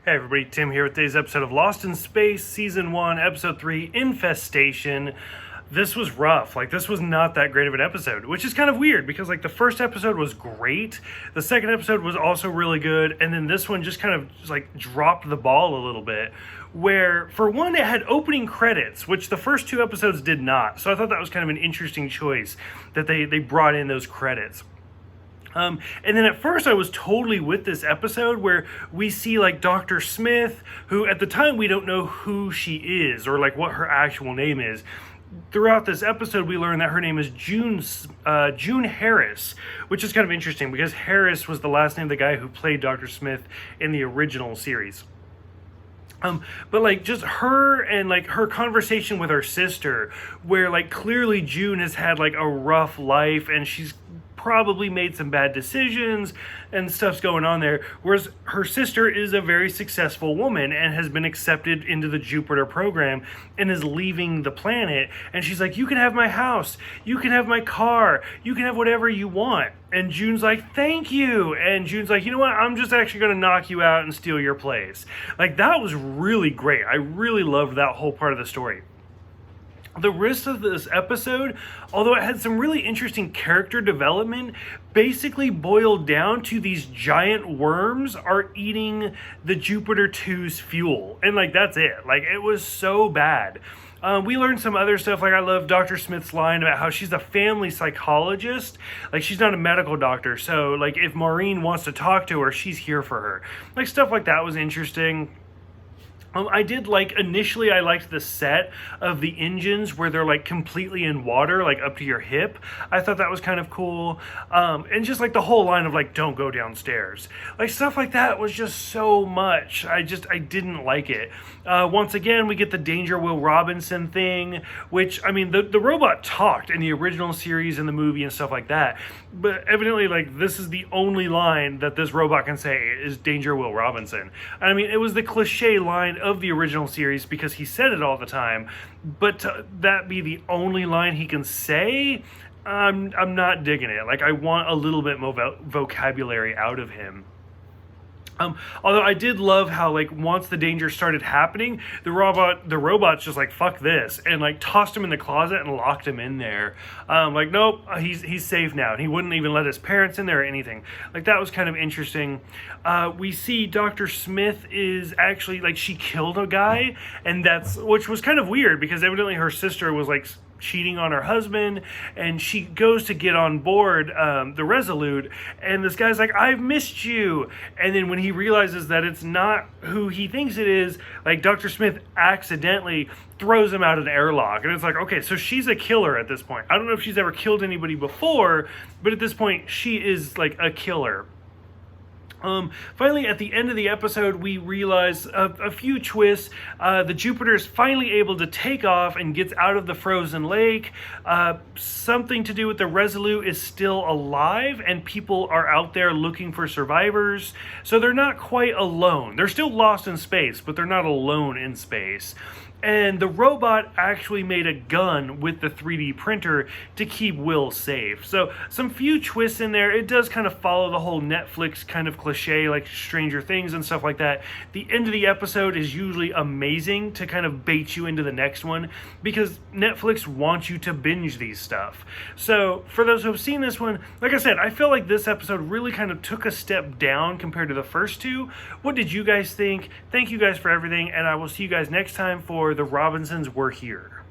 Hey everybody, Tim here with today's episode of Lost in Space, Season 1, Episode 3, Infestation. This was rough. This was not that great of an episode, which is kind of weird because, the first episode was great, the second episode was also really good, and then this one just kind of dropped the ball a little bit, where, for one, it had opening credits, which the first two episodes did not, so I thought that was kind of an interesting choice, that they brought in those credits. And then at first I was totally with this episode where we see Dr. Smith, who at the time we don't know who she is or what her actual name is. Throughout this episode we learn that her name is June Harris, which is kind of interesting because Harris was the last name of the guy who played Dr. Smith in the original series. But just her and her conversation with her sister, where clearly June has had a rough life and she's probably made some bad decisions and stuff's going on there, whereas her sister is a very successful woman and has been accepted into the Jupiter program and is leaving the planet, and she's like, you can have my house, you can have my car, you can have whatever you want. And June's like, thank you. And June's like, you know what, I'm just actually going to knock you out and steal your place. That was really great. I really loved that whole part of the story. The rest of this episode, although it had some really interesting character development, basically boiled down to these giant worms are eating the Jupiter 2's fuel. And that's it. It was so bad. We learned some other stuff. I love Dr. Smith's line about how she's a family psychologist. She's not a medical doctor. So, if Maureen wants to talk to her, she's here for her. Stuff like that was interesting. I did initially I liked the set of the engines where they're completely in water, up to your hip. I thought that was kind of cool. And just the whole line of don't go downstairs. Stuff like that was just so much. I didn't like it. Once again, we get the Danger Will Robinson thing, which, the robot talked in the original series and the movie and stuff like that. But evidently, this is the only line that this robot can say is Danger Will Robinson. It was the cliche line of the original series because he said it all the time, but to that be the only line he can say, I'm not digging it. I want a little bit more vocabulary out of him. Although I did love how once the danger started happening, the robot's just fuck this, and tossed him in the closet and locked him in there. Nope, he's safe now, and he wouldn't even let his parents in there or anything. That was kind of interesting. We see Dr. Smith is actually she killed a guy, and which was kind of weird because evidently her sister was cheating on her husband, and she goes to get on board the Resolute, and this guy's like, I've missed you. And then when he realizes that it's not who he thinks it is, Dr. Smith accidentally throws him out of an airlock. And it's okay, so she's a killer at this point. I don't know if she's ever killed anybody before, but at this point she is a killer. Finally, at the end of the episode, we realize a few twists. The Jupiter is finally able to take off and gets out of the frozen lake. Something to do with the Resolute is still alive, and people are out there looking for survivors. So they're not quite alone. They're still lost in space, but they're not alone in space. And the robot actually made a gun with the 3D printer to keep Will safe. So some few twists in there. It does kind of follow the whole Netflix kind of cliche, Stranger Things and stuff like that. The end of the episode is usually amazing to kind of bait you into the next one because Netflix wants you to binge these stuff. So for those who have seen this one, like I said, I feel like this episode really kind of took a step down compared to the first two. What did you guys think? Thank you guys for everything, and I will see you guys next time for The Robinsons Were Here.